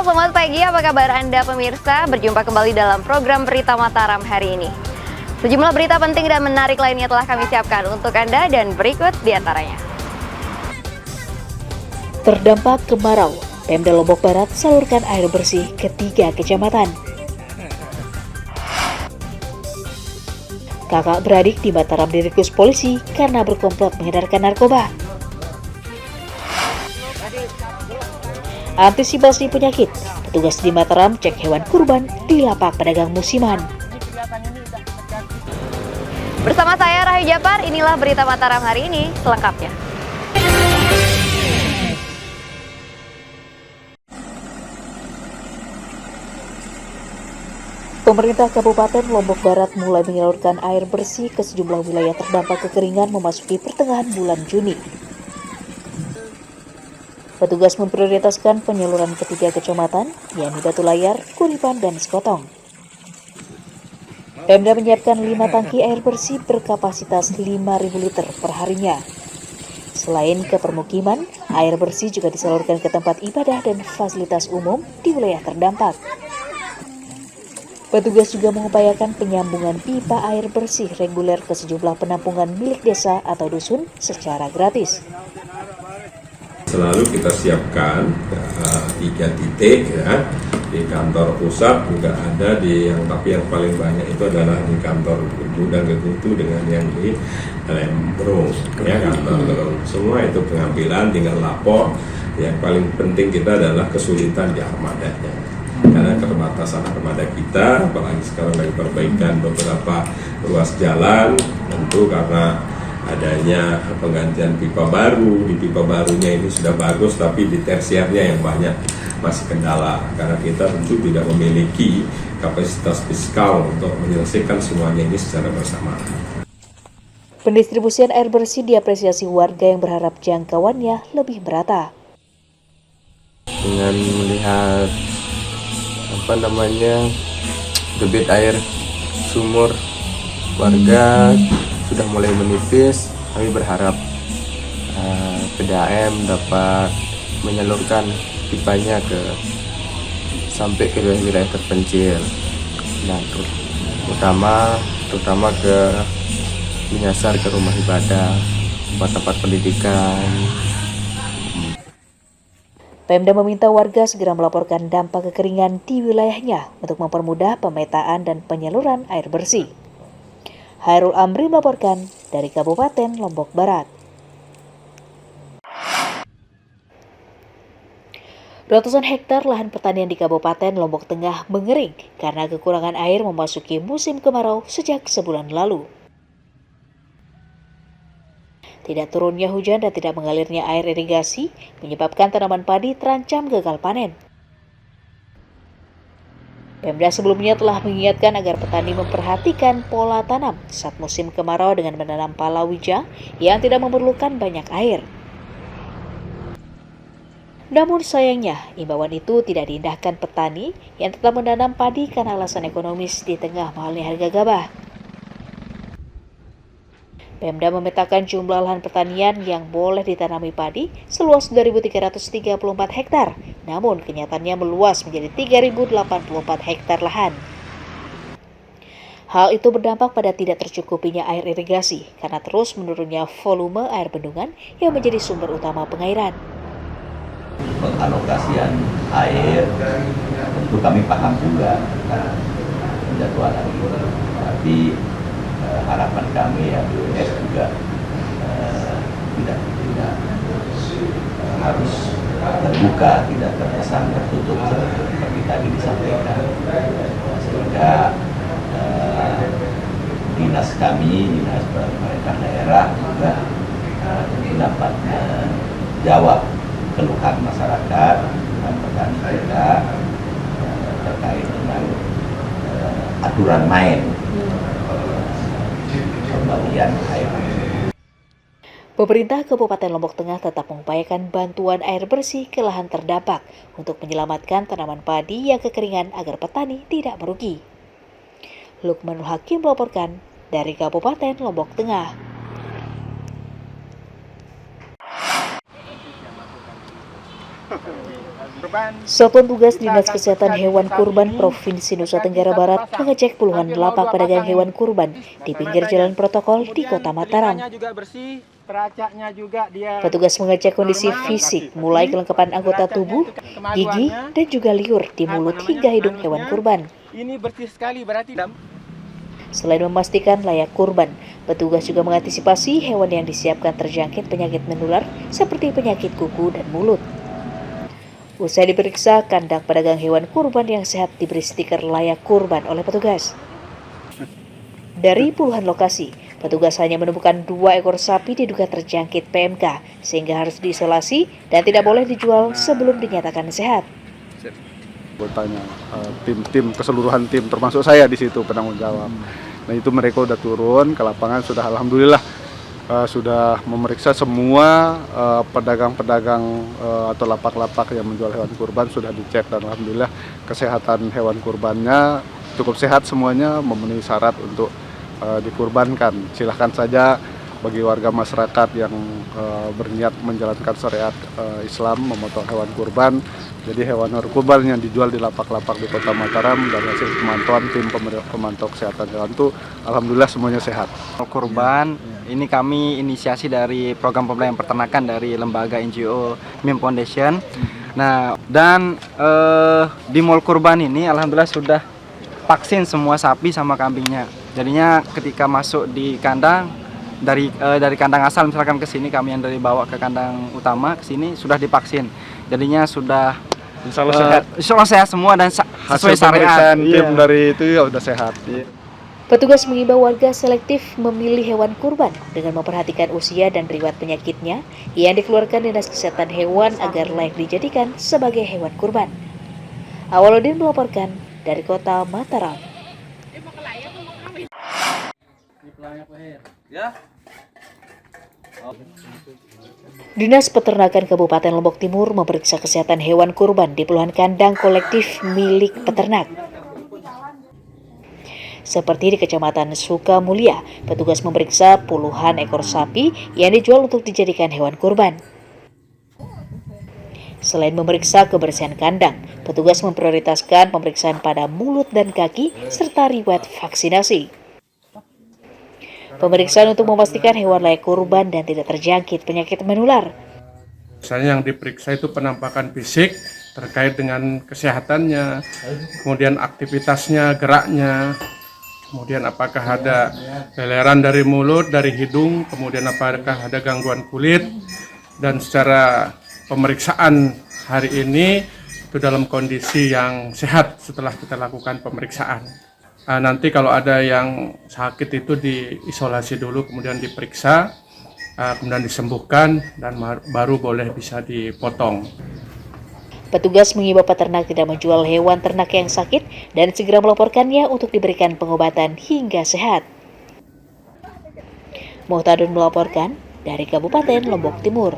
selamat pagi. Apa kabar Anda pemirsa? Berjumpa kembali dalam program Berita Mataram hari ini. Sejumlah berita penting dan menarik lainnya telah kami siapkan untuk Anda dan berikut diantaranya. Terdampak kemarau, Pemda Lombok Barat salurkan air bersih ke 3 kecamatan. Kakak beradik di Mataram diringkus polisi karena berkomplot mengedarkan narkoba. Antisipasi penyakit, petugas di Mataram cek hewan kurban di lapak pedagang musiman. Bersama saya Rahayu Japar, inilah Berita Mataram hari ini selengkapnya. Pemerintah Kabupaten Lombok Barat mulai menyalurkan air bersih ke sejumlah wilayah terdampak kekeringan memasuki pertengahan bulan Juni. Petugas memprioritaskan penyaluran ke 3 kecamatan, yakni Batu Layar, Kuripan, dan Sekotong. Pemda menyiapkan 5 tangki air bersih berkapasitas 5.000 liter per harinya. Selain ke permukiman, air bersih juga disalurkan ke tempat ibadah dan fasilitas umum di wilayah terdampak. Petugas juga mengupayakan penyambungan pipa air bersih reguler ke sejumlah penampungan milik desa atau dusun secara gratis. Selalu kita siapkan 3 titik ya, di kantor pusat juga ada tapi yang paling banyak itu adalah di kantor Gudang Gegutu dengan yang di Lembrong ya, kantor Gerung. Semua itu pengambilan tinggal lapor. Yang paling penting kita adalah kesulitan di armadanya. Karena keterbatasan armada kita, apalagi sekarang lagi perbaikan beberapa ruas jalan, tentu karena adanya penggantian pipa baru, di pipa barunya ini sudah bagus, tapi di tersiernya yang banyak masih kendala, karena kita tentu tidak memiliki kapasitas fiskal untuk menyelesaikan semuanya ini secara bersamaan. Pendistribusian air bersih diapresiasi warga yang berharap jangkauannya lebih merata. Dengan melihat debit air sumur warga sudah mulai menipis, kami berharap PDAM dapat menyalurkan pipanya sampai ke wilayah terpencil, nah terutama ke menyasar ke rumah ibadah, tempat-tempat pendidikan. Pemda meminta warga segera melaporkan dampak kekeringan di wilayahnya untuk mempermudah pemetaan dan penyaluran air bersih. Hairul Amri melaporkan dari Kabupaten Lombok Barat. Ratusan hektar lahan pertanian di Kabupaten Lombok Tengah mengering karena kekurangan air memasuki musim kemarau sejak sebulan lalu. Tidak turunnya hujan dan tidak mengalirnya air irigasi menyebabkan tanaman padi terancam gagal panen. Pemda sebelumnya telah mengingatkan agar petani memperhatikan pola tanam saat musim kemarau dengan menanam palawija yang tidak memerlukan banyak air. Namun sayangnya, imbauan itu tidak diindahkan petani yang tetap menanam padi karena alasan ekonomis di tengah mahalnya harga gabah. Pemda memetakan jumlah lahan pertanian yang boleh ditanami padi seluas 2.334 hektar, namun kenyataannya meluas menjadi 3.084 hektar lahan. Hal itu berdampak pada tidak tercukupinya air irigasi karena terus menurunnya volume air bendungan yang menjadi sumber utama pengairan. Pengalokasian air tentu kami paham juga penjadwalan itu, tapi harapan kami ya BUMS juga tidak harus terbuka, tidak terkesan tertutup seperti tadi disampaikan, sehingga dinas pemerintah daerah juga dapat menjawab keluhan masyarakat dan petani kita terkait dengan aturan main pembagian air. Pemerintah Kabupaten Lombok Tengah tetap mengupayakan bantuan air bersih ke lahan terdampak untuk menyelamatkan tanaman padi yang kekeringan agar petani tidak merugi. Lukmanul Hakim melaporkan dari Kabupaten Lombok Tengah. Satuan Tugas Dinas Kesehatan Hewan Kurban Provinsi Nusa Tenggara Barat mengecek puluhan lapak pedagang hewan kurban di pinggir jalan protokol di Kota Mataram. Petugas mengecek kondisi fisik, mulai kelengkapan anggota tubuh, gigi, dan juga liur di mulut hingga hidung hewan kurban. Ini bersih sekali berarti. Selain memastikan layak kurban, petugas juga mengantisipasi hewan yang disiapkan terjangkit penyakit menular seperti penyakit kuku dan mulut. Usai diperiksa, kandang pedagang hewan kurban yang sehat diberi stiker layak kurban oleh petugas. Dari puluhan lokasi, petugas hanya menemukan 2 ekor sapi diduga terjangkit PMK, sehingga harus diisolasi dan tidak boleh dijual sebelum dinyatakan sehat. Bertanya tim keseluruhan tim termasuk saya di situ penanggung jawab. Nah itu mereka udah turun ke lapangan, sudah alhamdulillah sudah memeriksa semua pedagang-pedagang atau lapak-lapak yang menjual hewan kurban sudah dicek dan alhamdulillah kesehatan hewan kurbannya cukup sehat semuanya, memenuhi syarat untuk dikurbankan. Silahkan saja bagi warga masyarakat yang berniat menjalankan syariat Islam memotong hewan kurban. Jadi hewan kurban yang dijual di lapak-lapak di Kota Mataram dari hasil pemantauan tim pemantau kesehatan hewan itu alhamdulillah semuanya sehat. Kurban ini kami inisiasi dari program pemberdayaan peternakan dari lembaga NGO Mim Foundation. Nah, dan di mall kurban ini alhamdulillah sudah vaksin semua sapi sama kambingnya. Jadinya ketika masuk di kandang dari kandang asal misalkan ke sini, kami yang dari bawa ke kandang utama ke sini sudah divaksin. Jadinya sudah sehat semua dan sesuai syariat. Tim dari itu ya udah sehat. Petugas mengimbau warga selektif memilih hewan kurban dengan memperhatikan usia dan riwayat penyakitnya yang dikeluarkan Dinas Kesehatan Hewan agar layak dijadikan sebagai hewan kurban. Awaludin melaporkan dari Kota Mataram. Dinas Peternakan Kabupaten Lombok Timur memeriksa kesehatan hewan kurban di puluhan kandang kolektif milik peternak. Seperti di Kecamatan Sukamulia, petugas memeriksa puluhan ekor sapi yang dijual untuk dijadikan hewan kurban. Selain memeriksa kebersihan kandang, petugas memprioritaskan pemeriksaan pada mulut dan kaki serta riwayat vaksinasi. Pemeriksaan untuk memastikan hewan layak kurban dan tidak terjangkit penyakit menular. Misalnya yang diperiksa itu penampakan fisik terkait dengan kesehatannya, kemudian aktivitasnya, geraknya, kemudian apakah ada leleran dari mulut, dari hidung, kemudian apakah ada gangguan kulit, dan secara pemeriksaan hari ini itu dalam kondisi yang sehat setelah kita lakukan pemeriksaan. Nanti kalau ada yang sakit itu diisolasi dulu, kemudian diperiksa, kemudian disembuhkan, dan baru boleh bisa dipotong. Petugas mengimbau peternak tidak menjual hewan ternak yang sakit dan segera melaporkannya untuk diberikan pengobatan hingga sehat. Muhtadun melaporkan dari Kabupaten Lombok Timur.